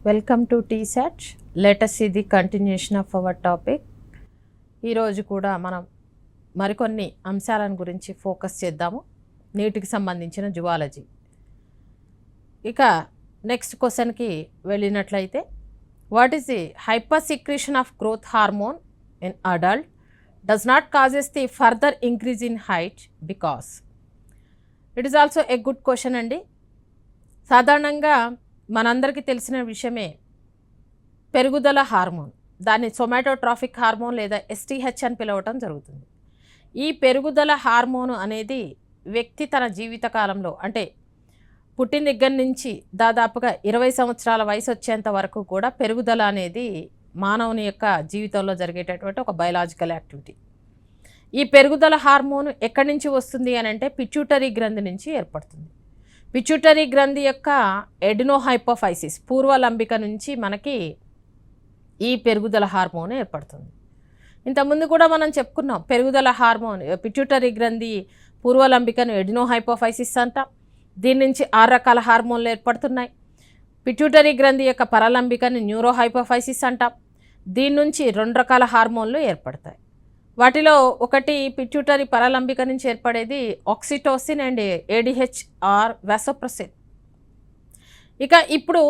Welcome to TSAT. Let us see the continuation of our topic. ఈరోజు కూడా మనం మరికొన్ని అంశాలను గురించి ఫోకస్ చేద్దాము. నీటికి సంబంధించిన జువాలజీ. ఇక నెక్స్ట్ క్వశ్చన్కి వెళ్ళినట్లయితే, what is the hyper secretion of growth hormone in adult does not causes the further increase in height because. It is also a good question అండి. సాధారణంగా మనందరికీ తెలిసిన విషయమే పెరుగుదల హార్మోన్, దాన్ని సొమాటోట్రాఫిక్ హార్మోన్ లేదా STH అని పిలవటం జరుగుతుంది. ఈ పెరుగుదల హార్మోను అనేది వ్యక్తి తన జీవితకాలంలో, అంటే పుట్టిన దగ్గర నుంచి దాదాపుగా 20 సంవత్సరాల వయసు వచ్చేంత వరకు కూడా పెరుగుదల అనేది మానవుని యొక్క జీవితంలో జరిగేటటువంటి ఒక బయలాజికల్ యాక్టివిటీ. ఈ పెరుగుదల హార్మోను ఎక్కడి నుంచి వస్తుంది అని అంటే పిట్యూటరీ గ్రంథి నుంచి ఏర్పడుతుంది. పిట్యూటరీ గ్రంథి యొక్క ఎడినోహైపోఫైసిస్ పూర్వలంబిక నుంచి మనకి ఈ పెరుగుదల హార్మోన్ ఏర్పడుతుంది. ఇంతకుముందు కూడా మనం చెప్పుకున్నాం, పెరుగుదల హార్మోన్ పిట్యూటరీ గ్రంథి పూర్వలంబికను ఎడినోహైపోఫైసిస్ అంటాం. దీని నుంచి 6 రకాల హార్మోన్లు ఏర్పడుతున్నాయి. పిట్యూటరీ గ్రంథి యొక్క పరలంబికను న్యూరోహైపోఫైసిస్ అంటాం. దీని నుంచి 2 రకాల హార్మోన్లు ఏర్పడతాయి. వాటిలో ఒకటి పిట్యూటరీ పరలంబిక నుంచి ఏర్పడేది oxytocin and ADH or vasopressin. ఇక ఇప్పుడు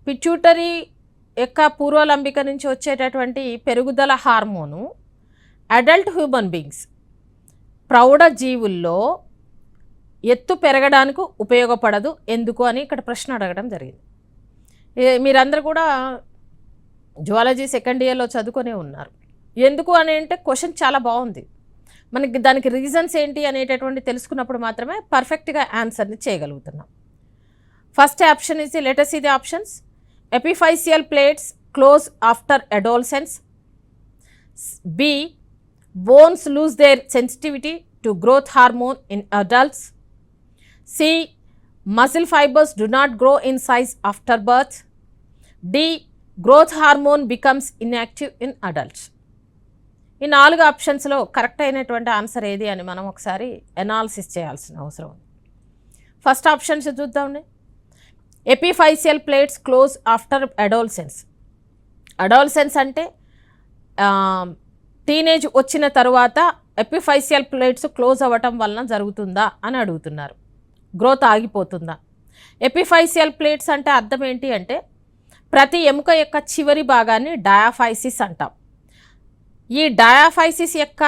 పిట్యూటరీ యొక్క పూర్వలంబిక నుంచి వచ్చేటటువంటి పెరుగుదల హార్మోను అడల్ట్ హ్యూమన్ బీయింగ్స్, ప్రౌఢ జీవుల్లో ఎత్తు పెరగడానికి ఉపయోగపడదు ఎందుకు అని ఇక్కడ ప్రశ్న అడగడం జరిగింది. మీరందరూ కూడా జువాలజీ సెకండ్ ఇయర్లో చదువుకునే ఉన్నారు. ఎందుకు అని అంటే క్వశ్చన్ చాలా బాగుంది. మనకి దానికి రీజన్స్ ఏంటి అనేటటువంటి తెలుసుకున్నప్పుడు మాత్రమే పర్ఫెక్ట్గా ఆన్సర్ని చేయగలుగుతున్నాం. First option is, let us see the options. Epiphyseal plates close after adolescence. B. Bones lose their sensitivity to growth hormone in adults. C. Muscle fibers do not grow in size after birth. D. Growth hormone becomes inactive in adults. ఈ 4 ఆప్షన్స్లో correct అయినటువంటి answer ఏది అని మనం ఒకసారి analysis చేయాల్సిన అవసరం ఉంది. ఫస్ట్ ఆప్షన్స్ చూద్దామండి. Epiphyseal plates close after adolescence. Adolescence అంటే టీనేజ్ వచ్చిన తరువాత ఎపిఫైసియల్ ప్లేట్స్ క్లోజ్ అవ్వటం వలన జరుగుతుందా అని అడుగుతున్నారు. గ్రోత్ ఆగిపోతుందా? ఎపిఫైసియల్ ప్లేట్స్ అంటే అర్థం ఏంటి అంటే, ప్రతి ఎముక యొక్క చివరి భాగాన్ని డయాఫైసిస్ అంటాం. ఈ డయాఫైసిస్ యొక్క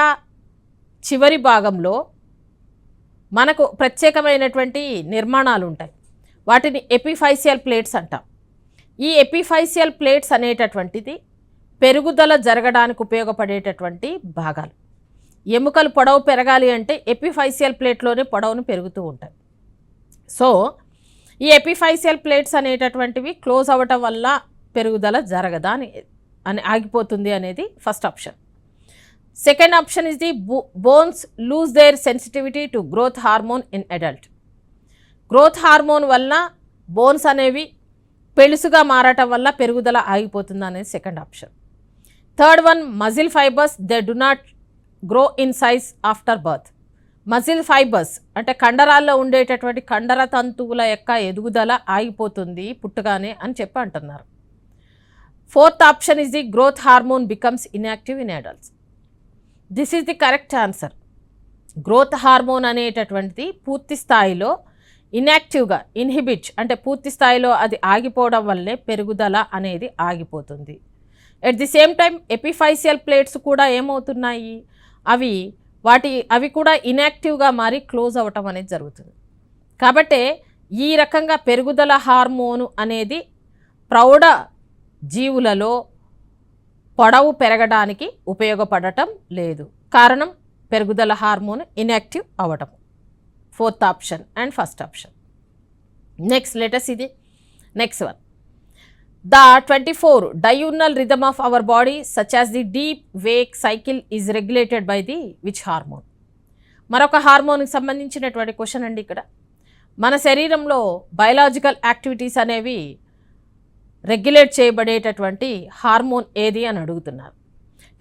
చివరి భాగంలో మనకు ప్రత్యేకమైనటువంటి నిర్మాణాలు ఉంటాయి. వాటిని ఎపిఫైసియల్ ప్లేట్స్ అంటాం. ఈ ఎపిఫైసియల్ ప్లేట్స్ అనేటటువంటిది పెరుగుదల జరగడానికి ఉపయోగపడేటటువంటి భాగాలు. ఎముకలు పొడవు పెరగాలి అంటే ఎపిఫైసియల్ ప్లేట్లోనే పొడవును పెరుగుతూ ఉంటాయి. సో ఈ ఎపిఫైసియల్ ప్లేట్స్ అనేటటువంటివి క్లోజ్ అవ్వటం వల్ల పెరుగుదల జరగదా అని ఆగిపోతుంది అనేది first option. Second option is the bones lose their sensitivity to growth hormone in adult. Growth hormone వల్ల బోన్స్ అనేవి పెళుసుగా మారటం వల్ల పెరుగుదల ఆగిపోతుంది అనేది second option. Third one, muscle fibres they do not grow in size after birth. Muscle fibres అంటే కండరాల్లో ఉండేటటువంటి కండర తంతువుల యొక్క ఎదుగుదల ఆగిపోతుంది పుట్టుగానే అని చెప్పి అంటున్నారు. Fourth option is the growth hormone becomes inactive in adults. This is the correct answer. Growth hormone అనేటటువంటిది పూర్తి స్థాయిలో ఇన్యాక్టివ్గా, ఇన్హిబిట్ అంటే పూర్తి స్థాయిలో అది ఆగిపోవడం వల్లే పెరుగుదల అనేది ఆగిపోతుంది. At the same time epiphyseal plates కూడా ఏమవుతున్నాయి, అవి కూడా ఇన్యాక్టివ్గా మారి క్లోజ్ అవ్వటం అనేది జరుగుతుంది. కాబట్టి ఈ రకంగా పెరుగుదల హార్మోను అనేది ప్రౌఢ జీవులలో పొడవు పెరగడానికి ఉపయోగపడటం లేదు. కారణం పెరుగుదల హార్మోన్ ఇన్యాక్టివ్ అవ్వటం. Fourth option and first option. Next let us see the next one. The 24 diurnal rhythm of our body such as the deep wake cycle is regulated by the which hormone? మరొక హార్మోన్కి సంబంధించినటువంటి question అండి. ఇక్కడ మన శరీరంలో biological activities అనేవి regulate చేయబడేటటువంటి hormone ఏది అని అడుగుతున్నారు.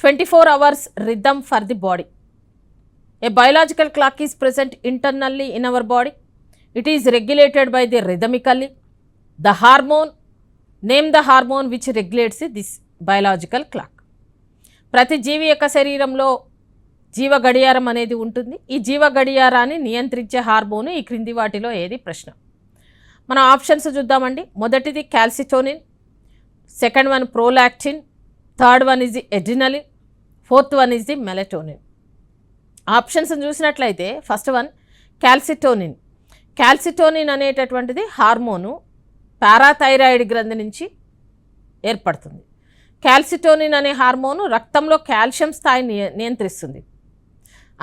24 hours rhythm for the body. A biological clock is present internally in our body. It is regulated by the rhythmically. The hormone name the hormone which regulates this biological clock. ప్రతి జీవి యొక్క శరీరంలో జీవ గడియారం అనేది ఉంటుంది. ఈ జీవ గడియారాన్ని నియంత్రించే హార్మోన్ ఈ క్రింది వాటిలో ఏది ప్రశ్న. మనం ఆప్షన్స్ చూద్దామండి. మొదటిది calcitonin, second one prolactin, third one is the adrenaline, fourth one is the melatonin. Options చూసినట్లయితే ఫస్ట్ వన్ క్యాల్సిటోనిన్. క్యాల్సిటోనిన్ అనేటటువంటిది హార్మోను పారాథైరాయిడ్ గ్రంథి నుంచి ఏర్పడుతుంది. క్యాల్సిటోనిన్ అనే హార్మోను రక్తంలో కాల్షియం స్థాయిని నియంత్రిస్తుంది.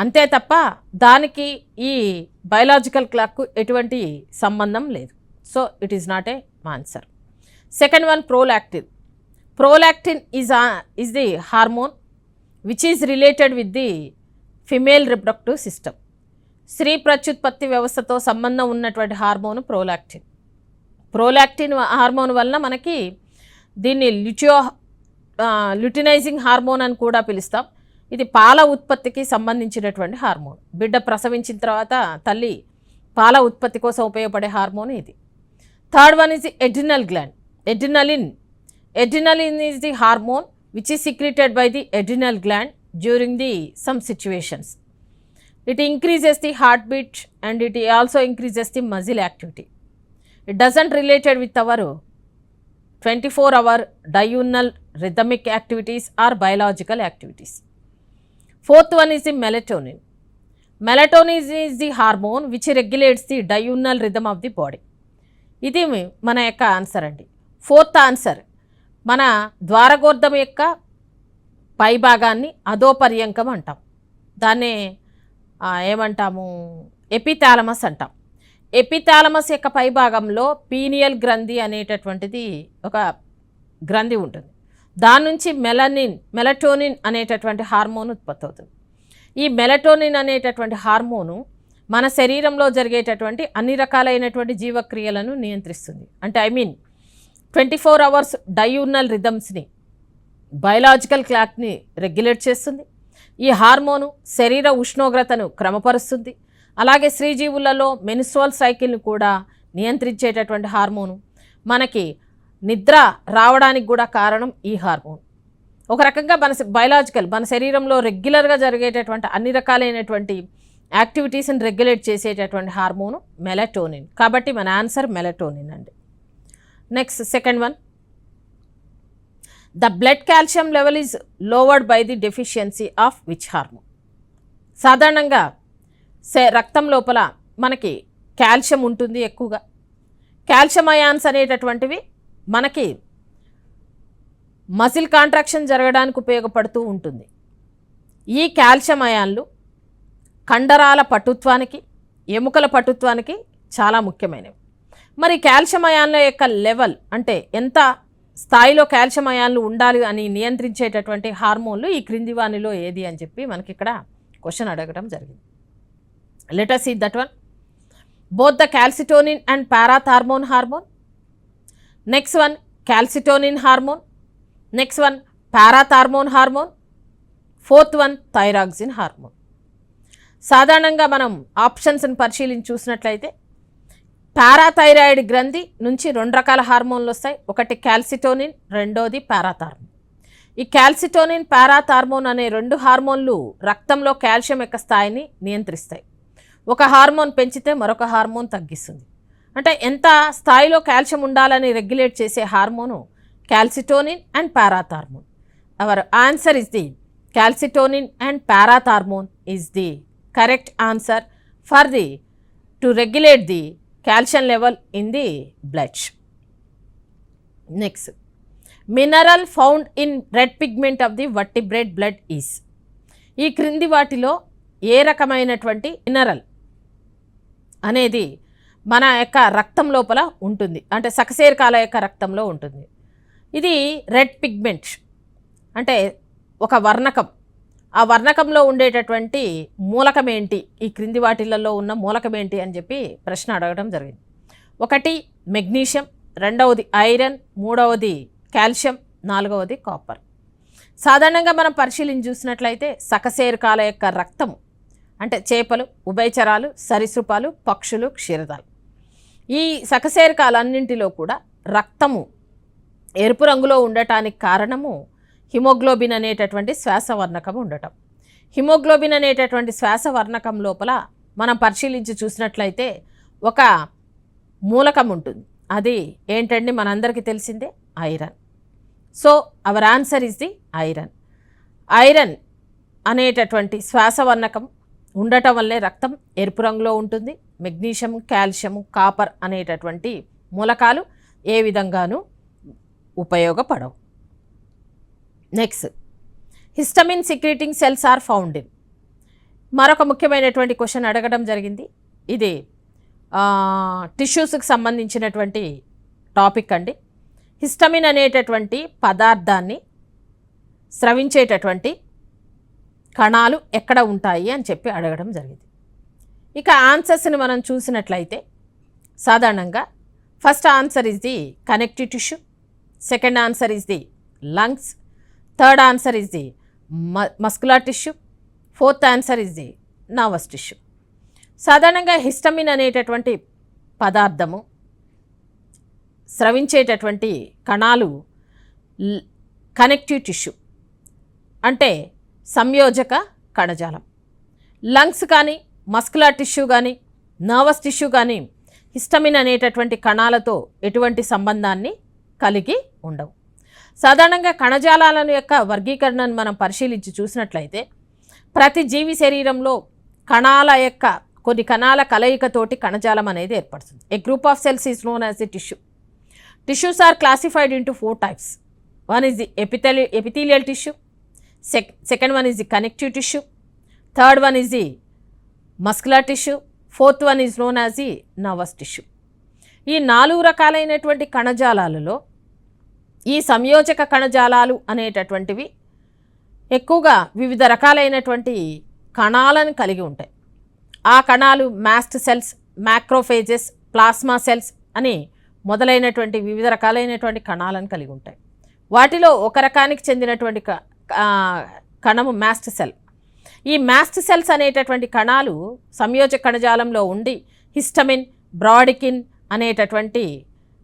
అంతే తప్ప దానికి ఈ బయలాజికల్ క్లాక్కు ఎటువంటి సంబంధం లేదు. So it is not a answer. Second one prolactin. Prolactin is the hormone which is related with the female reproductive system. స్త్రీ ప్రత్యుత్పత్తి వ్యవస్థతో సంబంధం ఉన్నటువంటి హార్మోను ప్రోలాక్టిన్. ప్రోలాక్టిన్ హార్మోన్ వలన మనకి దీన్ని ల్యూటినైజింగ్ హార్మోన్ అని కూడా పిలుస్తాం. ఇది పాల ఉత్పత్తికి సంబంధించినటువంటి హార్మోన్. బిడ్డ ప్రసవించిన తర్వాత తల్లి పాల ఉత్పత్తి కోసం ఉపయోగపడే హార్మోన్ ఇది. Third one is the adrenal gland. Adrenaline. Adrenaline is the hormone which is secreted by the adrenal gland during the some situations. It increases the heartbeat and it also increases the muscle activity. It doesn't related with our 24-hour diurnal rhythmic activities or biological activities. Fourth one is the melatonin. Melatonin is the hormone which regulates the diurnal rhythm of the body. ఇది మన యొక్క answer అండి. Fourth answer మన ద్వారగోర్ధం యొక్క పై భాగాన్ని అధోపర్యంకం అంటాం. దాన్నే ఏమంటాము, ఎపిథాలమస్ అంటాం. ఎపిథాలమస్ యొక్క పై భాగంలో పీనియల్ గ్రంథి అనేటటువంటిది ఒక గ్రంథి ఉంటుంది. దాని నుంచి మెలటోనిన్ అనేటటువంటి హార్మోన్ ఉత్పత్తి అవుతుంది. ఈ మెలటోనిన్ అనేటటువంటి హార్మోను మన శరీరంలో జరిగేటటువంటి అన్ని రకాలైనటువంటి జీవక్రియలను నియంత్రిస్తుంది. అంటే 24 hours డయూర్నల్ రిథమ్స్ని, బయలాజికల్ క్లాక్ని రెగ్యులేట్ చేస్తుంది. ఈ హార్మోను శరీర ఉష్ణోగ్రతను క్రమపరుస్తుంది. అలాగే స్త్రీజీవులలో మెన్స్ట్రువల్ సైకిల్ని కూడా నియంత్రించేటటువంటి హార్మోను. మనకి నిద్ర రావడానికి కూడా కారణం ఈ హార్మోన్. ఒక రకంగా మన శరీరంలో రెగ్యులర్గా జరిగేటటువంటి అన్ని రకాలైనటువంటి యాక్టివిటీస్ని రెగ్యులేట్ చేసేటటువంటి హార్మోను మెలటోనిన్. కాబట్టి మన ఆన్సర్ మెలటోనిన్ అండి. Next second one, the blood calcium level is lowered by the deficiency of which hormone. సాధారణంగా రక్తం లోపల మనకి కాల్షియం ఉంటుంది ఎక్కువగా. కాల్షియం అయాన్స్ అనేటటువంటివి మనకి మజిల్ కాంట్రాక్షన్ జరగడానికి ఉపయోగపడుతూ ఉంటుంది. ఈ కాల్షియం అయాన్లు కండరాల పటుత్వానికి, ఎముకల పటుత్వానికి చాలా ముఖ్యమైనవి. మరి కాల్షియం అయాన్ల యొక్క లెవెల్ అంటే ఎంత స్థాయిలో కాల్షియం అయాన్లు ఉండాలి అని నియంత్రించేటటువంటి హార్మోన్లు ఈ క్రింది వానిలో ఏది అని చెప్పి మనకి ఇక్కడ క్వశ్చన్ అడగడం జరిగింది. Let us see that one. Both the calcitonin and parathormone hormone. Next one calcitonin hormone. Next one parathormone hormone. Fourth one thyroxine hormone. సాధారణంగా మనం ఆప్షన్స్ని పరిశీలించి చూసినట్లయితే పారాథైరాయిడ్ గ్రంథి నుంచి 2 రకాల హార్మోన్లు వస్తాయి. ఒకటి క్యాల్సిటోనిన్, రెండోది పారాథార్మోన్. ఈ క్యాల్సిటోనిన్, పారాథార్మోన్ అనే 2 హార్మోన్లు రక్తంలో కాల్షియం యొక్క స్థాయిని నియంత్రిస్తాయి. ఒక హార్మోన్ పెంచితే మరొక హార్మోన్ తగ్గిస్తుంది. అంటే ఎంత స్థాయిలో కాల్షియం ఉండాలని రెగ్యులేట్ చేసే hormone calcitonin and parathormone. Hour answer is the calcitonin and parathormone is the correct answer for the to regulate the calcium level in the blood. Next, mineral found in red pigment of the vertebrate blood is. ఈ క్రింది వాటిలో ఏ రకమైనటువంటి mineral అనేది మన యొక్క రక్తం లోపల ఉంటుంది, అంటే సకశేరుకాల యొక్క రక్తంలో ఉంటుంది. ఇది రెడ్ పిగ్మెంట్ అంటే ఒక వర్ణకం. ఆ వర్ణకంలో ఉండేటటువంటి మూలకం ఏంటి, ఈ క్రింది వాటిలలో ఉన్న మూలకం ఏంటి అని చెప్పి ప్రశ్న అడగడం జరిగింది. ఒకటి మెగ్నీషియం, రెండవది ఐరన్, మూడవది కాల్షియం, నాలుగవది కాపర్. సాధారణంగా మనం పరిశీలించి చూసినట్లయితే సకశేరుకాల యొక్క రక్తము అంటే చేపలు, ఉభయచరాలు, సరీసృపాలు, పక్షులు, క్షీరదాలు, ఈ సకశేరుకాలన్నింటిలో కూడా రక్తము ఎరుపు రంగులో ఉండటానికి కారణము హిమోగ్లోబిన్ అనేటటువంటి శ్వాసవర్ణకం ఉండటం. హిమోగ్లోబిన్ అనేటటువంటి శ్వాసవర్ణకం లోపల మనం పరిశీలించి చూసినట్లయితే ఒక మూలకం ఉంటుంది. అది ఏంటండి, మనందరికీ తెలిసిందే, iron. So our answer is the iron. Iron అనేటటువంటి శ్వాసవర్ణకం ఉండటం వల్లే రక్తం ఎరుపు రంగులో ఉంటుంది. మెగ్నీషియం, కాల్షియం, కాపర్ అనేటటువంటి మూలకాలు ఏ విధంగానూ ఉపయోగపడవు. Next, histamine secreting cells are found in. మరొక ముఖ్యమైనటువంటి క్వశ్చన్ అడగడం జరిగింది. ఇది టిష్యూస్కి సంబంధించినటువంటి టాపిక్ అండి. హిస్టమిన్ అనేటటువంటి పదార్థాన్ని స్రవించేటటువంటి కణాలు ఎక్కడ ఉంటాయి అని చెప్పి అడగడం జరిగింది. ఇక ఆన్సర్స్ని మనం చూసినట్లయితే సాధారణంగా first answer is the connective tissue, second answer is the lungs, third answer is the muscular tissue, fourth answer is the nervous tissue. సాధారణంగా హిస్టమిన్ అనేటటువంటి పదార్థము స్రవించేటటువంటి కణాలు కనెక్టివ్ టిష్యూ అంటే సంయోజక కణజాలం. లంగ్స్ కానీ, మస్కులర్ టిష్యూ కానీ, నర్వస్ టిష్యూ కానీ histamine అనేటటువంటి కణాలతో ఎటువంటి సంబంధాన్ని కలిగి ఉండవు. సాధారణంగా కణజాలాల యొక్క వర్గీకరణను మనం పరిశీలించి చూసినట్లయితే ప్రతి జీవి శరీరంలో కణాల యొక్క కొన్ని కణాల కలయికతోటి కణజాలం అనేది ఏర్పడుతుంది. A group of cells is known as the tissue. Tissues are classified into 4 types. One is the epithelial tissue, second one is the connective tissue, third one is the muscular tissue, fourth one is known as the nervous tissue. ఈ 4 రకాలైనటువంటి కణజాలాలలో ఈ సంయోజక కణజాలాలు అనేటటువంటివి ఎక్కువగా వివిధ రకాలైనటువంటి కణాలను కలిగి ఉంటాయి. ఆ కణాలు mast cells, macrophages, plasma cells అని మొదలైనటువంటి వివిధ రకాలైనటువంటి కణాలను కలిగి ఉంటాయి. వాటిలో ఒక రకానికి చెందినటువంటి కణము మాస్ట్ సెల్. ఈ మాస్ట్ సెల్స్ అనేటటువంటి కణాలు సంయోజక కణజాలంలో ఉండి హిస్టమిన్, బ్రాడికిన్ అనేటటువంటి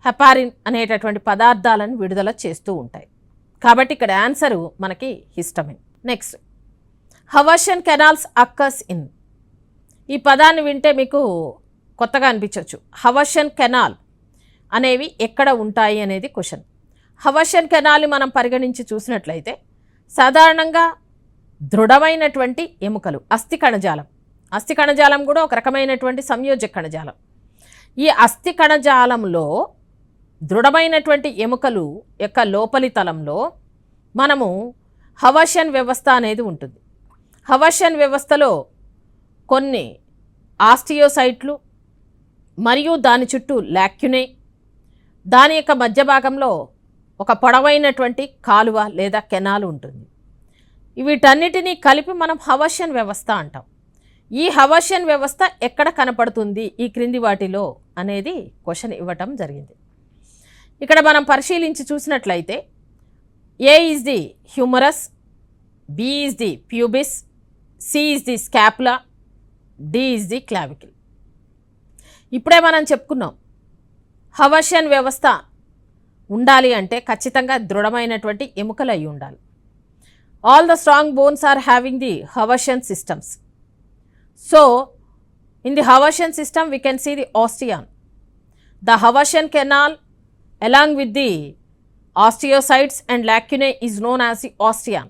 హెపారిన్ అనేటటువంటి పదార్థాలను విడుదల చేస్తూ ఉంటాయి. కాబట్టి ఇక్కడ ఆన్సరు మనకి histamine. Next, Haversian canals occurs in. ఈ పదాన్ని వింటే మీకు కొత్తగా అనిపించవచ్చు. హవర్షన్ కెనాల్ అనేవి ఎక్కడ ఉంటాయి అనేది క్వశ్చన్. హవర్షన్ కెనాల్ని మనం పరిగణించి చూసినట్లయితే సాధారణంగా దృఢమైనటువంటి ఎముకలు, అస్థి కణజాలం. అస్థి కణజాలం కూడా ఒక రకమైనటువంటి సంయోజక కణజాలం. ఈ అస్థి కణజాలంలో దృఢమైనటువంటి ఎముకలు యొక్క లోపలి తలంలో మనము హవర్షన్ వ్యవస్థ అనేది ఉంటుంది. హవర్షన్ వ్యవస్థలో కొన్ని ఆస్టియోసైట్లు మరియు దాని చుట్టూ లాక్యునే, దాని యొక్క మధ్య భాగంలో ఒక పొడవైనటువంటి కాలువ లేదా కెనాల్ ఉంటుంది. వీటన్నిటినీ కలిపి మనం హవర్షన్ వ్యవస్థ అంటాం. ఈ హవర్షన్ వ్యవస్థ ఎక్కడ కనపడుతుంది ఈ క్రింది వాటిలో అనేది క్వశ్చన్ ఇవ్వటం జరిగింది. ఇక్కడ మనం పరిశీలించి చూసినట్లయితే A is the humerus, B is the pubis, C is the scapula, D is the clavicle. ఇప్పుడే మనం చెప్పుకున్నాం హవర్షన్ వ్యవస్థ ఉండాలి అంటే ఖచ్చితంగా దృఢమైనటువంటి ఎముకలు అయి ఉండాలి. All the strong bones are having the Haversian systems. So in the Haversian system we can see the osteon. The Haversian canal along with the osteocytes and lacunae is known as the ostian.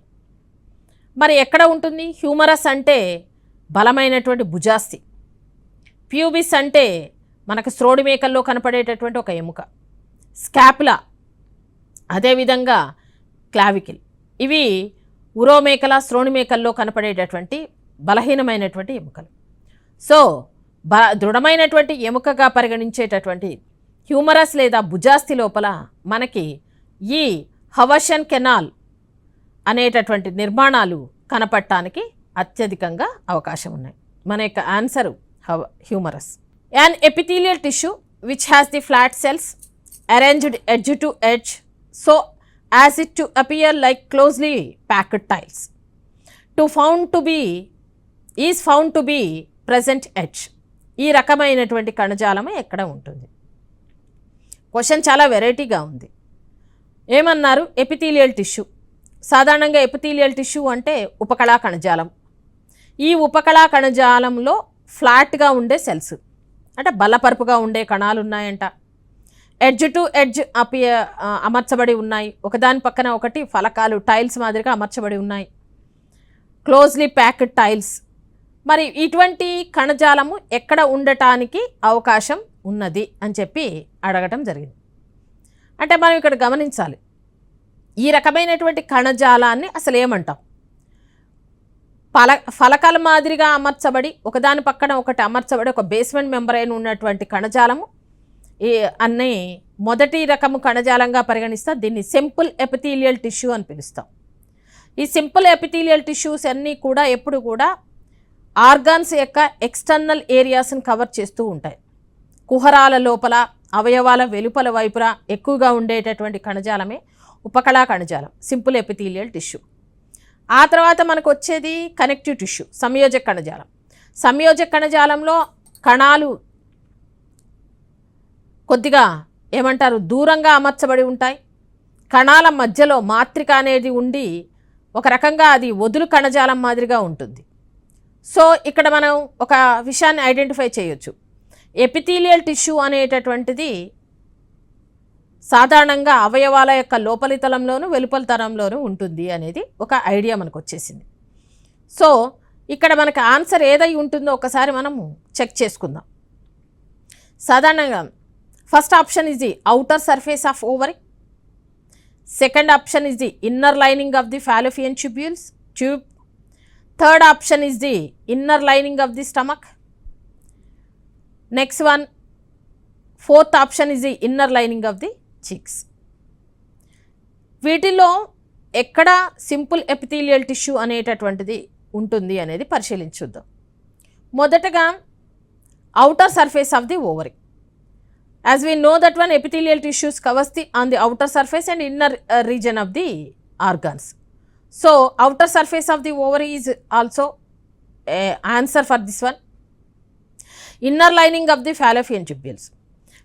మరి ఎక్కడ ఉంటుంది? Humorous అంటే బలమైనటువంటి భుజాస్థి, pubis అంటే మనకు శ్రోడి మేకల్లో కనపడేటటువంటి ఒక ఎముక, స్కాపులా అదేవిధంగా క్లావికిల్. ఇవి ఉరోమేకల, శ్రోణి మేకల్లో కనపడేటటువంటి బలహీనమైనటువంటి ఎముకలు. సో దృఢమైనటువంటి ఎముకగా పరిగణించేటటువంటి హ్యూమరస్ లేదా భుజాస్థి లోపల మనకి ఈ హవర్షన్ కెనాల్ అనేటటువంటి నిర్మాణాలు కనపడటానికి అత్యధికంగా అవకాశం ఉన్నాయి. మన యొక్క answer humerus. An epithelial tissue which has the flat cells arranged edge to edge so as it to appear like closely packed tiles is found to be present edge. ఈ రకమైనటువంటి కణజాలమే ఎక్కడ ఉంటుంది? క్వశ్చన్ చాలా వెరైటీగా ఉంది. ఏమన్నారు? Epithelial tissue. సాధారణంగా epithelial tissue అంటే ఉపకళా కణజాలం. ఈ ఉపకళా కణజాలంలో ఫ్లాట్గా ఉండే సెల్స్, అంటే బల్లపరుపుగా ఉండే కణాలు ఉన్నాయంట. ఎడ్జ్ టు ఎడ్జ్ అమర్చబడి ఉన్నాయి, ఒకదాని పక్కన ఒకటి ఫలకాలు టైల్స్ మాదిరిగా అమర్చబడి ఉన్నాయి, క్లోజ్లీ ప్యాక్డ్ టైల్స్. మరి ఇటువంటి కణజాలము ఎక్కడ ఉండటానికి అవకాశం ఉన్నది అని చెప్పి అడగటం జరిగింది. అంటే మనం ఇక్కడ గమనించాలి, ఈ రకమైనటువంటి కణజాలాన్ని అసలు ఏమంటాం? ఫలకాల మాదిరిగా అమర్చబడి ఒకదాని పక్కన ఒకటి అమర్చబడి ఒక బేస్మెంట్ మెంబ్రెయిన్ ఉన్నటువంటి కణజాలము అన్నీ మొదటి రకము కణజాలంగా పరిగణిస్తాం. దీన్ని సింపుల్ ఎపిథీలియల్ టిష్యూ అని పిలుస్తాం. ఈ సింపుల్ ఎపిథీలియల్ టిష్యూస్ అన్నీ కూడా ఎప్పుడు కూడా ఆర్గాన్స్ యొక్క ఎక్స్టర్నల్ ఏరియాస్ని కవర్ చేస్తూ ఉంటాయి. కుహరాల లోపల, అవయవాల వెలుపల వైపున ఎక్కువగా ఉండేటటువంటి కణజాలమే ఉపకళా కణజాలం, సింపుల్ ఎపిథీలియల్ టిష్యూ. ఆ తర్వాత మనకు వచ్చేది కనెక్టివ్ టిష్యూ, సంయోజక కణజాలం. సంయోజక కణజాలంలో కణాలు కొద్దిగా ఏమంటారు, దూరంగా అమర్చబడి ఉంటాయి. కణాల మధ్యలో మాత్రిక అనేది ఉండి ఒక రకంగా అది వదులు కణజాలం మాదిరిగా ఉంటుంది. సో ఇక్కడ మనం ఒక విషయాన్ని ఐడెంటిఫై చేయొచ్చు. ఎపిథీలియల్ టిష్యూ అనేటటువంటిది సాధారణంగా అవయవాల యొక్క లోపలి తలంలోనూ వెలుపలి తలంలోనూ ఉంటుంది అనేది ఒక ఐడియా మనకు వచ్చేసింది. సో ఇక్కడ మనకు ఆన్సర్ ఏదై ఉంటుందో ఒకసారి మనము చెక్ చేసుకుందాం. సాధారణంగా first option is the outer surface of ovary, second option is the inner lining of the Fallopian tube, third option is the inner lining of the stomach, next one fourth option is the inner lining of the cheeks. వీటిలో ఎక్కడ simple epithelial tissue అనేటటువంటిది ఉంటుంది అనేది పరిశీలించుద్దాం. మొదటగా outer surface of the ovary. As we know that one, epithelial tissues covers on the outer surface and inner region of the organs. So outer surface of the ovary is also a answer for this one. Inner lining of the fallopian tubules.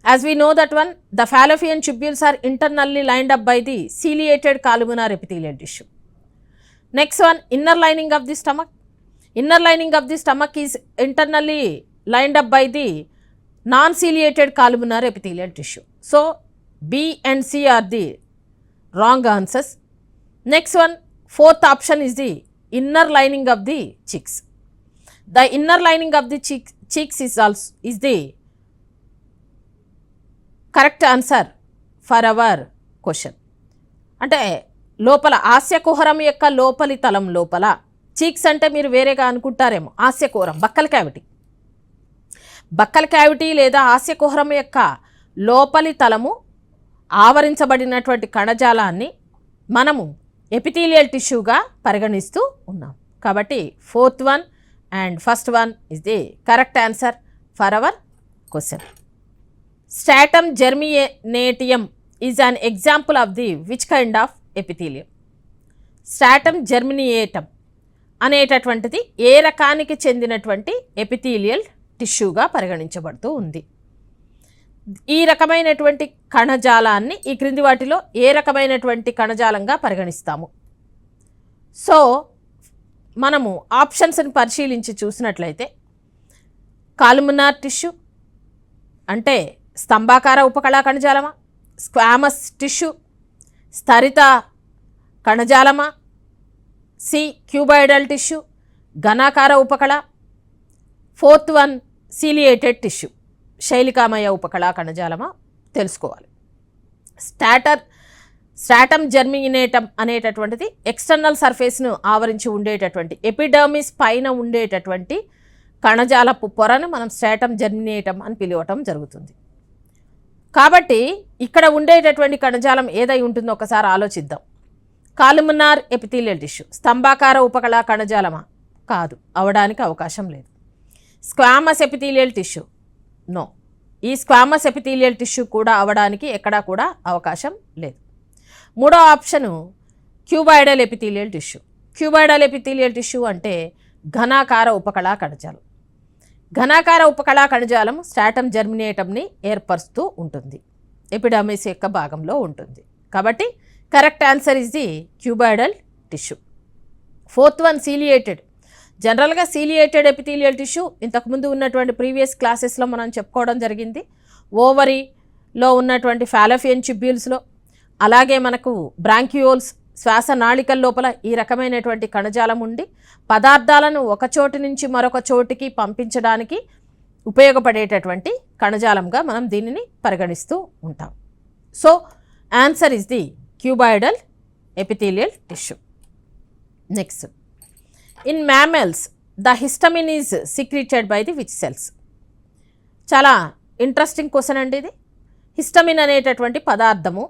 As we know that one, the fallopian tubules are internally lined up by the ciliated columnar epithelial tissue. Next one, inner lining of the stomach. Inner lining of the stomach is internally lined up by the non-ciliated columnar epithelial tissue. So B and C are the wrong answers. Next one, fourth option is the inner lining of the cheeks. The inner lining of the cheeks is the correct answer for our question. అంటే లోపల ఆస్యకుహరం యొక్క లోపలి తలం లోపల, cheeks అంటే మీరు వేరేగా అనుకుంటారేమో, ఆస్యకుహరం బక్కల క్యావిటీ లేదా ఆస్యకుహరం యొక్క లోపలి తలము ఆవరించబడినటువంటి కణజాలాన్ని మనము ఎపిథీలియల్ టిష్యూగా పరిగణిస్తూ ఉన్నాం. కాబట్టి fourth one and first one is the correct answer for our question. Stratum germinativum is an example of the which kind of epithelium? Stratum germinativum అనేటటువంటిది ఏ రకానికి చెందినటువంటి ఎపిథీలియల్ టిష్యూగా పరిగణించబడుతూ ఉంది. ఈ రకమైనటువంటి కణజాలాన్ని ఈ క్రింది వాటిలో ఏ రకమైనటువంటి కణజాలంగా పరిగణిస్తాము? సో మనము ఆప్షన్స్ని పరిశీలించి చూసినట్లయితే, కాలుమినార్ టిష్యూ అంటే స్తంభాకార ఉపకళా కణజాలమా, స్క్వామస్ టిష్యూ స్థరిత కణజాలమా, సి క్యూబాయిడల్ టిష్యూ ఘనాకార ఉపకళ, ఫోర్త్ వన్ సీలియేటెడ్ టిష్యూ శైలికామయ ఉపకళా కణజాలమా తెలుసుకోవాలి. స్ట్రాటమ్ జెర్మినేటమ్ అనేటటువంటిది ఎక్స్టర్నల్ సర్ఫేస్ను ఆవరించి ఉండేటటువంటి ఎపిడర్మిస్ పైన ఉండేటటువంటి కణజాలపు పొరను మనం స్ట్రాటమ్ జెర్మినేటమ్ అని పిలవటం జరుగుతుంది. కాబట్టి ఇక్కడ ఉండేటటువంటి కణజాలం ఏదై ఉంటుందో ఒకసారి ఆలోచిద్దాం. కాలుమినార్ ఎపిథీలియల్ టిష్యూ స్తంభాకార ఉపకళా కణజాలమా? కాదు, అవడానికి అవకాశం లేదు. స్క్వామస్ ఎపిథీలియల్ టిష్యూ నో, ఈ స్క్వామస్ ఎపిథీలియల్ టిష్యూ కూడా అవడానికి ఎక్కడా కూడా అవకాశం లేదు. మూడో option cuboidal epithelial tissue. Cuboidal epithelial tissue అంటే ఘనాకార ఉపకళా కణజాలం. ఘనాకార ఉపకళా కణజాలం స్ట్రాటమ్ జెర్మినేటమ్ని ఏర్పరుస్తూ ఉంటుంది, ఎపిడర్మిస్ యొక్క భాగంలో ఉంటుంది. కాబట్టి correct answer is the cuboidal tissue. Fourth one ciliated. జనరల్గా సీలియేటెడ్ ఎపిథీలియల్ టిష్యూ ఇంతకుముందు ఉన్నటువంటి ప్రీవియస్ క్లాసెస్లో మనం చెప్పుకోవడం జరిగింది. ఓవరీలో ఉన్నటువంటి ఫాలోపియన్ ట్యూబ్యూల్స్లో, అలాగే మనకు బ్రాంక్యూల్స్ శ్వాస నాళికల లోపల ఈ రకమైనటువంటి కణజాలం ఉండి పదార్థాలను ఒక చోటు నుంచి మరొక చోటికి పంపించడానికి ఉపయోగపడేటటువంటి కణజాలంగా మనం దీనిని పరిగణిస్తూ ఉంటాం. So answer is the cuboidal epithelial tissue. Next, in mammals the histamine is secreted by the which cells? చాలా ఇంట్రెస్టింగ్ క్వశ్చన్ అండి ఇది. హిస్టమిన్ అనేటటువంటి పదార్థము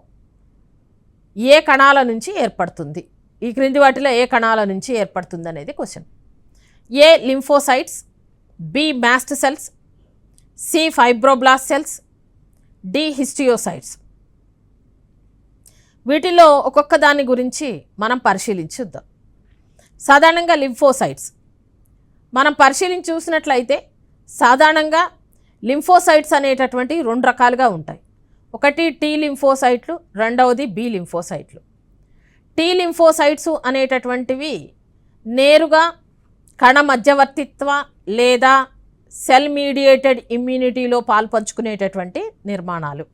ఏ కణాల నుంచి ఏర్పడుతుంది? ఈ క్రింది వాటిలో ఏ కణాల నుంచి ఏర్పడుతుంది అనేది question. A lymphocytes, B mast cells, C fibroblast cells, D histiocytes. వీటిలో ఒక్కొక్క దాని గురించి మనం పరిశీలించుద్దాం. సాధారణంగా లింఫోసైట్స్ మనం పరిశీలించి చూసినట్లయితే సాధారణంగా లింఫోసైట్స్ అనేటటువంటి రెండు రకాలుగా ఉంటాయి. ఒకటి టీ లింఫోసైట్లు, రెండవది బి లింఫోసైట్లు. టీ లింఫోసైట్స్ అనేటటువంటివి నేరుగా కణ మధ్యవర్తిత్వ లేదా సెల్ మీడియేటెడ్ ఇమ్యూనిటీలో పాల్పంచుకునేటటువంటి నిర్మాణాలు.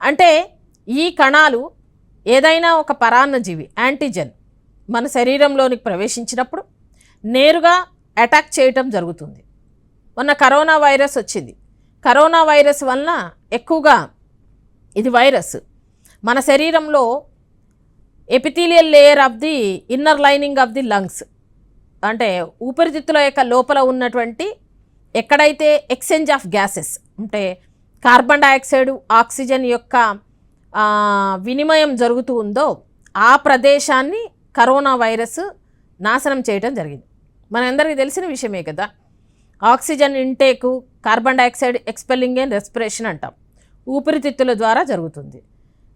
అంటే ఈ కణాలు ఏదైనా ఒక పరాన్నజీవి యాంటీజెన్ మన శరీరంలోనికి ప్రవేశించినప్పుడు నేరుగా అటాక్ చేయటం జరుగుతుంది. మొన్న కరోనా వైరస్ వచ్చింది. కరోనా వైరస్ వలన ఎక్కువగా ఇది వైరస్ మన శరీరంలో epithelial layer of the inner lining of the lungs, అంటే ఊపిరితిత్తుల యొక్క లోపల ఉన్నటువంటి ఎక్కడైతే ఎక్స్చేంజ్ ఆఫ్ గ్యాసెస్ అంటే కార్బన్ డైఆక్సైడ్ ఆక్సిజన్ యొక్క వినిమయం జరుగుతూ ఉందో ఆ ప్రదేశాన్ని కరోనా వైరస్ నాశనం చేయడం జరిగింది. మనందరికీ తెలిసిన విషయమే కదా. Oxygen intake, carbon dioxide expelling and respiration అంటాం. ఊపిరితిత్తుల ద్వారా జరుగుతుంది.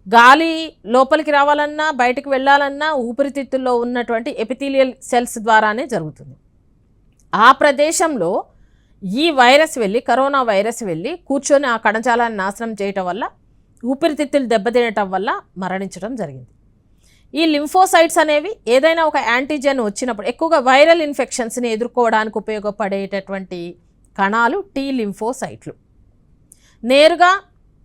గాలి లోపలికి రావాలన్నా బయటికి వెళ్ళాలన్నా ఊపిరితిత్తుల్లో ఉన్నటువంటి ఎపిథీలియల్ సెల్స్ ద్వారానే జరుగుతుంది. ఆ ప్రదేశంలో ఈ వైరస్ వెళ్ళి, కరోనా వైరస్ వెళ్ళి కూర్చొని ఆ కణజాలాన్ని నాశనం చేయటం వల్ల ఊపిరితిత్తులు దెబ్బతినటం వల్ల మరణించడం జరిగింది. ఈ లింఫోసైట్స్ అనేవి ఏదైనా ఒక యాంటీజెన్ వచ్చినప్పుడు ఎక్కువగా వైరల్ ఇన్ఫెక్షన్స్ని ఎదుర్కోవడానికి ఉపయోగపడేటటువంటి కణాలు టీ లింఫోసైట్లు. నేరుగా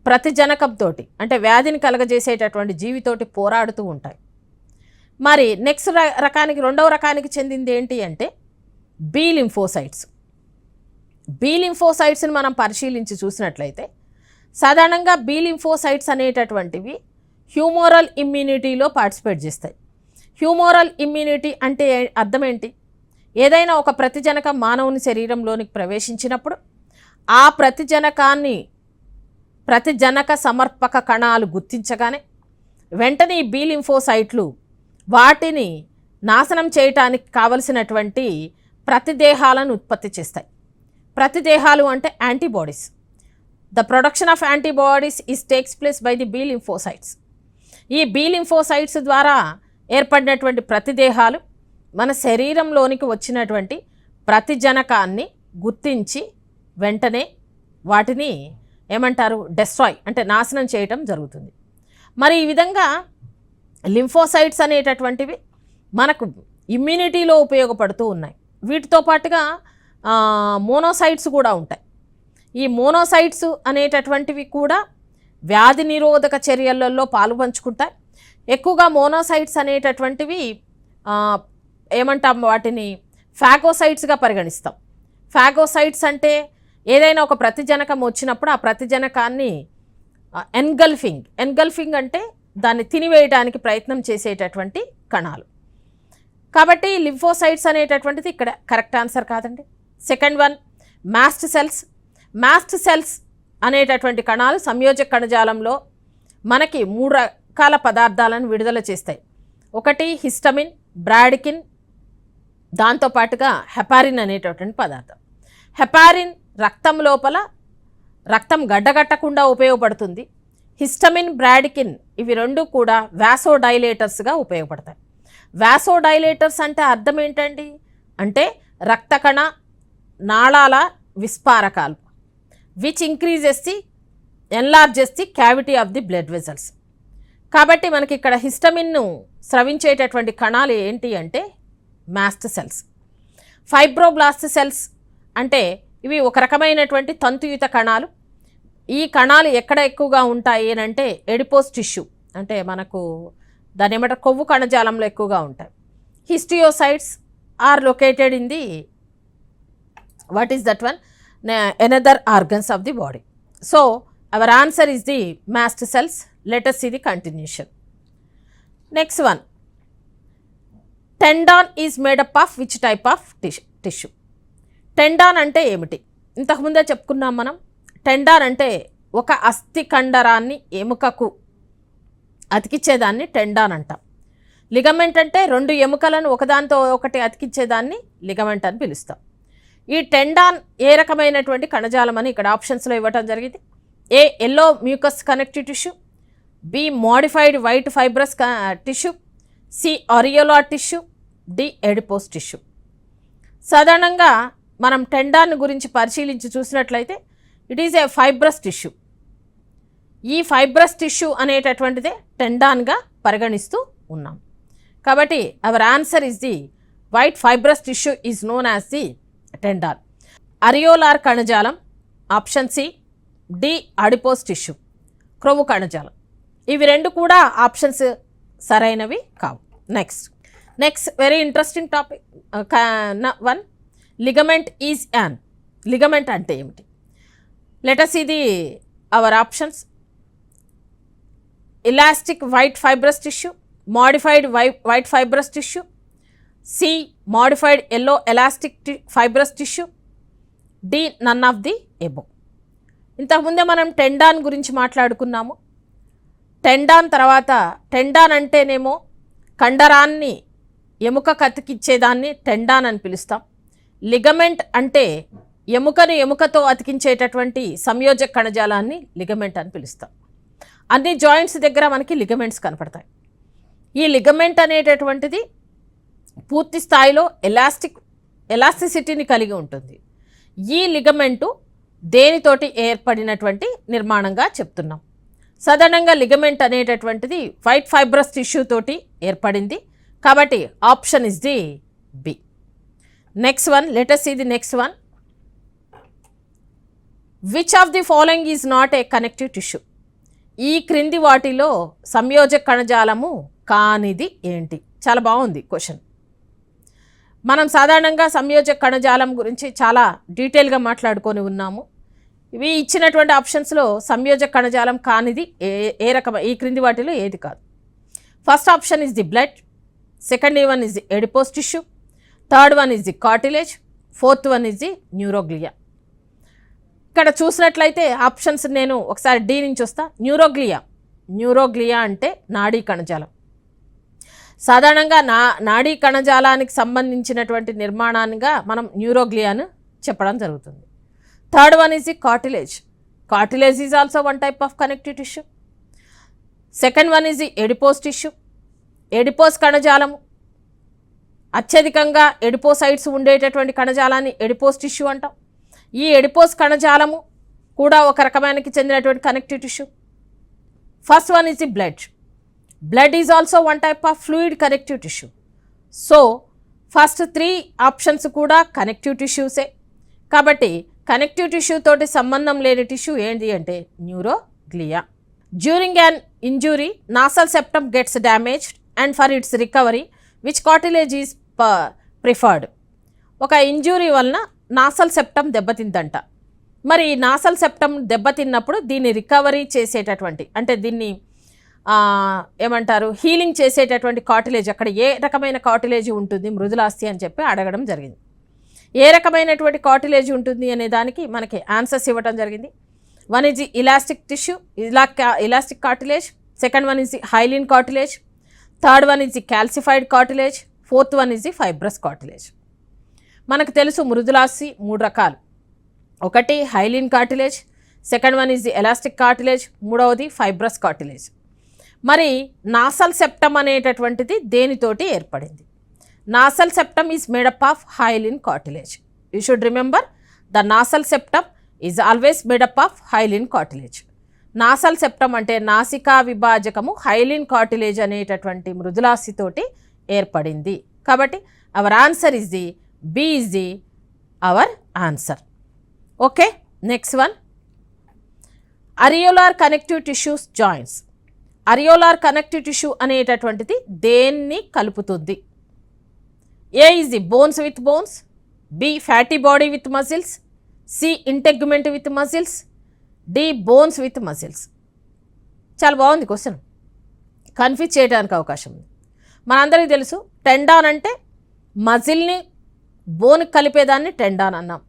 ప్రతిజనకంతో అంటే వ్యాధిని కలగజేసేటటువంటి జీవితోటి పోరాడుతూ ఉంటాయి. మరి నెక్స్ట్ రకానికి, రెండవ రకానికి చెందింది ఏంటి అంటే బి లింఫోసైట్స్. బి లింఫోసైట్స్ని మనం పరిశీలించి చూసినట్లయితే సాధారణంగా బి లింఫోసైట్స్ అనేటటువంటివి హ్యూమోరల్ ఇమ్యూనిటీలో పార్టిసిపేట్ చేస్తాయి. హ్యూమోరల్ ఇమ్యూనిటీ అంటే అర్థం ఏంటి? ఏదైనా ఒక ప్రతిజనకం మానవుని శరీరంలోనికి ప్రవేశించినప్పుడు ఆ ప్రతిజనక సమర్పక కణాలు గుర్తించగానే వెంటనే ఈ బి లింఫోసైట్లు వాటిని నాశనం చేయటానికి కావలసినటువంటి ప్రతిదేహాలను ఉత్పత్తి చేస్తాయి. ప్రతిదేహాలు అంటే antibodies. The production of antibodies is takes place by the B lymphocytes. ఈ బి లింఫోసైట్స్ ద్వారా ఏర్పడినటువంటి ప్రతిదేహాలు మన శరీరంలోనికి వచ్చినటువంటి ప్రతిజనకాన్ని గుర్తించి వెంటనే వాటిని ఏమంటారు, డెస్ట్రాయ్ అంటే నాశనం చేయటం జరుగుతుంది. మరి ఈ విధంగా లింఫోసైట్స్ అనేటటువంటివి మనకు ఇమ్యూనిటీలో ఉపయోగపడుతూ ఉన్నాయి. వీటితో పాటుగా మోనోసైట్స్ కూడా ఉంటాయి. ఈ మోనోసైట్స్ అనేటటువంటివి కూడా వ్యాధి నిరోధక చర్యలలో పాలుపంచుకుంటాయి. ఎక్కువగా మోనోసైట్స్ అనేటటువంటివి ఏమంటాం, వాటిని ఫాగోసైట్స్గా పరిగణిస్తాం. ఫాగోసైట్స్ అంటే ఏదైనా ఒక ప్రతిజనకం వచ్చినప్పుడు ఆ ప్రతిజనకాన్ని ఎన్గల్ఫింగ్ అంటే దాన్ని తినివేయడానికి ప్రయత్నం చేసేటటువంటి కణాలు. కాబట్టి లింఫోసైట్స్ అనేటటువంటిది ఇక్కడ కరెక్ట్ ఆన్సర్ కాదండి. Second one mast cells. Mast cells అనేటటువంటి కణాలు సంయోజక కణజాలంలో మనకి 3 రకాల పదార్థాలను విడుదల చేస్తాయి. ఒకటి హిస్టమిన్, బ్రాడికిన్, దాంతోపాటుగా హెపారిన్ అనేటటువంటి పదార్థం. హెపారిన్ రక్తం లోపల రక్తం గడ్డగట్టకుండా ఉపయోగపడుతుంది. హిస్టమిన్, బ్రాడికిన్ ఇవి రెండు కూడా వాసోడైలేటర్స్గా ఉపయోగపడతాయి. వాసోడైలేటర్స్ అంటే అర్థం ఏంటండి అంటే రక్తకణ నాళాల విస్పారకాలు, which increases the enlarges the cavity of the blood vessels. కాబట్టి మనకి ఇక్కడ హిస్టమిన్ను స్రవించేటటువంటి కణాలు ఏంటి అంటే మాస్ట్ సెల్స్. ఫైబ్రోబ్లాస్ట్ సెల్స్ అంటే ఇవి ఒక రకమైనటువంటి తంతుయుత కణాలు. ఈ కణాలు ఎక్కడ ఎక్కువగా ఉంటాయి అని అంటే ఎడిపోస్ టిష్యూ, అంటే మనకు దాని ఏమంటారు కొవ్వు కణజాలంలో ఎక్కువగా ఉంటాయి. Histiocytes are located in the what is that one another organs of the body. So our answer is the mast cells. Let us see the continuation. Next one, tendon is made up of which type of tissue? Tendon అంటే ఏమిటి? ఇంతకుముందే చెప్పుకున్నాం మనం. Tendon అంటే ఒక అస్థి కండరాన్ని ఎముకకు అతికిచ్చేదాన్ని tendon అంటాం. Ligament అంటే రెండు ఎముకలను ఒకదానితో ఒకటి అతికిచ్చేదాన్ని లిగమెంట్ అని పిలుస్తాం. ఈ టెండాన్ ఏ రకమైనటువంటి కణజాలం అని ఇక్కడ ఆప్షన్స్లో ఇవ్వటం జరిగింది. A yellow mucus connective tissue, B modified white fibrous tissue, C areolar tissue, D adipose tissue. సాధారణంగా మనం టెండాన్ గురించి పరిశీలించి చూసినట్లయితే it is a fibrous tissue. ఈ ఫైబ్రస్ టిష్యూ అనేటటువంటిదే టెండాన్గా పరిగణిస్తూ ఉన్నాం. కాబట్టి our answer is the white fibrous tissue is known as the tendon. Areolar కణజాలం option C, D adipose tissue క్రొవ్వు కణజాలం. ఇవి రెండు కూడా ఆప్షన్స్ సరైనవి కావు. Next very interesting topic one, ligament is an. Ligament అంటే ఏమిటి? Let us see the our options. Elastic white fibrous tissue, modified white fibrous tissue, C modified yellow elastic fibrous tissue, D none of the above. ఇంతకుముందే మనం tendon గురించి మాట్లాడుకున్నాము. Tendon తర్వాత tendon అంటేనేమో కండరాన్ని ఎముక కతికిచ్చేదాన్ని tendon అని పిలుస్తాం. లిగమెంట్ అంటే ఎముకను ఎముకతో అతికించేటటువంటి సంయోజక కణజాలాన్ని లిగమెంట్ అని పిలుస్తాం. అన్ని జాయింట్స్ దగ్గర మనకి లిగమెంట్స్ కనపడతాయి. ఈ లిగమెంట్ అనేటటువంటిది పూర్తి స్థాయిలో ఎలాస్టిసిటీని కలిగి ఉంటుంది. ఈ లిగమెంటు దేనితోటి ఏర్పడినటువంటి నిర్మాణంగా చెప్తున్నాం. సాధారణంగా లిగమెంట్ అనేటటువంటిది వైట్ ఫైబ్రస్ టిష్యూ తోటి ఏర్పడింది. కాబట్టి option is the B. Next one, let us see the next one. Which of the following is not a connective tissue? ఈ క్రింది వాటిలో సంయోజక కణజాలము కానిది ఏంటి? చాలా బాగుంది క్వశ్చన్. మనం సాధారణంగా సంయోజక కణజాలం గురించి చాలా డీటెయిల్గా మాట్లాడుకొని ఉన్నాము. ఇవి ఇచ్చినటువంటి ఆప్షన్స్లో సంయోజక కణజాలం కానిది ఏ రకమైన ఈ క్రింది వాటిలో ఏది కాదు. First option is the blood, second one is the adipose tissue, third one is the cartilage, fourth one is the neuroglia. ఇక్కడ చూసినట్లయితే ఆప్షన్స్ నేను ఒకసారి డి నుంచి వస్తా. న్యూరోగ్లియా అంటే నాడీ కణజాలం. సాధారణంగా నాడీ కణజాలానికి సంబంధించినటువంటి నిర్మాణాన్నిగా మనం న్యూరోగ్లియాను చెప్పడం జరుగుతుంది. Third one is the cartilage is also one type of connective tissue. Second one is the adipose tissue. Adipose కణజాలము అత్యధికంగా ఎడిపోసైట్స్ ఉండేటటువంటి కణజాలాన్ని ఎడిపోస్ టిష్యూ అంటాం. ఈ ఎడిపోస్ కణజాలము కూడా ఒక రకమైనకి చెందినటువంటి connective tissue. First one is the blood is also one type of fluid connective tissue. So first 3 options కూడా కనెక్టివ్ టిష్యూసే. కాబట్టి కనెక్టివ్ టిష్యూ తోటి సంబంధం లేని టిష్యూ ఏంటి అంటే neuroglia. During an injury nasal septum gets damaged and for its recovery which cartilage is preferred. ఒక injury వలన నాసల్ సెప్టమ్ దెబ్బతిందంట. మరి ఈ నాసల్ సెప్టమ్ దెబ్బతిన్నప్పుడు దీన్ని రికవరీ చేసేటటువంటి అంటే దీన్ని ఏమంటారు హీలింగ్ చేసేటటువంటి కార్టిలేజ్ అక్కడ ఏ రకమైన కార్టిలేజ్ ఉంటుంది మృదులాస్థి అని చెప్పి అడగడం జరిగింది. ఏ రకమైనటువంటి కార్టిలేజ్ ఉంటుంది అనే దానికి మనకి ఆన్సర్స్ ఇవ్వడం జరిగింది. One is the elastic tissue, elastic cartilage. Second one is the hyaline cartilage. Third one is the calcified cartilage. Fourth one is the fibrous cartilage. మనకు తెలుసు మృదులాస్థి 3 రకాలు. ఒకటి hyaline cartilage, second one is the elastic cartilage, మూడవది fibrous cartilage. మరి nasal septum అనేటటువంటిది దేనితోటి ఏర్పడింది? Nasal septum is made up of hyaline cartilage. You should remember the nasal septum is always made up of hyaline cartilage. Nasal septum అంటే నాసికా విభాజకము hyaline cartilage అనేటటువంటి మృదులాస్థితోటి ఏర్పడింది. కాబట్టి our answer is the B is the our answer. Okay, next one, areolar connective tissues joints. Areolar connective tissue అనేటటువంటిది దేన్ని కలుపుతుంది? A is the bones with bones, B fatty body with muscles, C integument with muscles, D bones with muscles. చాలా బాగుంది question, confuse చేయడానికి అవకాశం ఉంది. మనందరికీ తెలుసు టెండాన్ అంటే మజిల్ని బోన్కి కలిపేదాన్ని టెండాన్ అన్నాం.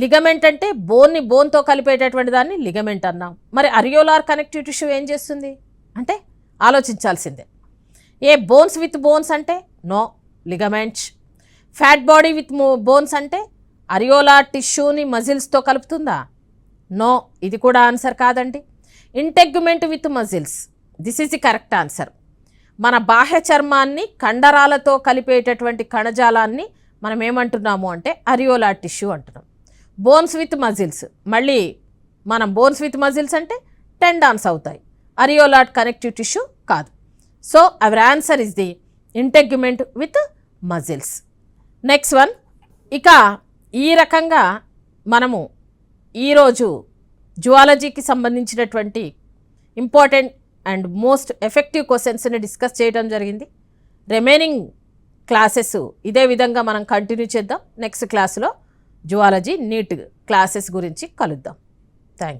లిగమెంట్ అంటే బోన్ని బోన్తో కలిపేటటువంటి దాన్ని లిగమెంట్ అన్నాం. మరి అరియోలార్ కనెక్టివ్ టిష్యూ ఏం చేస్తుంది అంటే ఆలోచించాల్సిందే. ఏ బోన్స్ విత్ బోన్స్ అంటే no, ligaments. Fat body with bones అంటే అరియోలార్ టిష్యూని మజిల్స్తో కలుపుతుందా? నో, ఇది కూడా ఆన్సర్ కాదండి. Integument with muscles, this is the correct answer. మన బాహ్య చర్మాన్ని కండరాలతో కలిపేటటువంటి కణజాలాన్ని మనం ఏమంటున్నాము అంటే అరియోలార్ టిష్యూ అంటున్నాం. బోన్స్ విత్ మజిల్స్, మళ్ళీ మనం బోన్స్ విత్ మజిల్స్ అంటే టెండాన్స్ అవుతాయి, అరియోలార్ కనెక్టివ్ టిష్యూ కాదు. So our answer is the integument with muscles. Next one, ఇక ఈ రకంగా మనము ఈరోజు జువాలజీకి సంబంధించినటువంటి ఇంపార్టెంట్ అండ్ మోస్ట్ ఎఫెక్టివ్ క్వశ్చన్స్ని డిస్కస్ చేయడం జరిగింది. రిమైనింగ్ క్లాసెస్ ఇదే విధంగా మనం కంటిన్యూ చేద్దాం. నెక్స్ట్ క్లాసులో జువాలజీ నీట్ క్లాసెస్ గురించి కలుద్దాం. Thank you.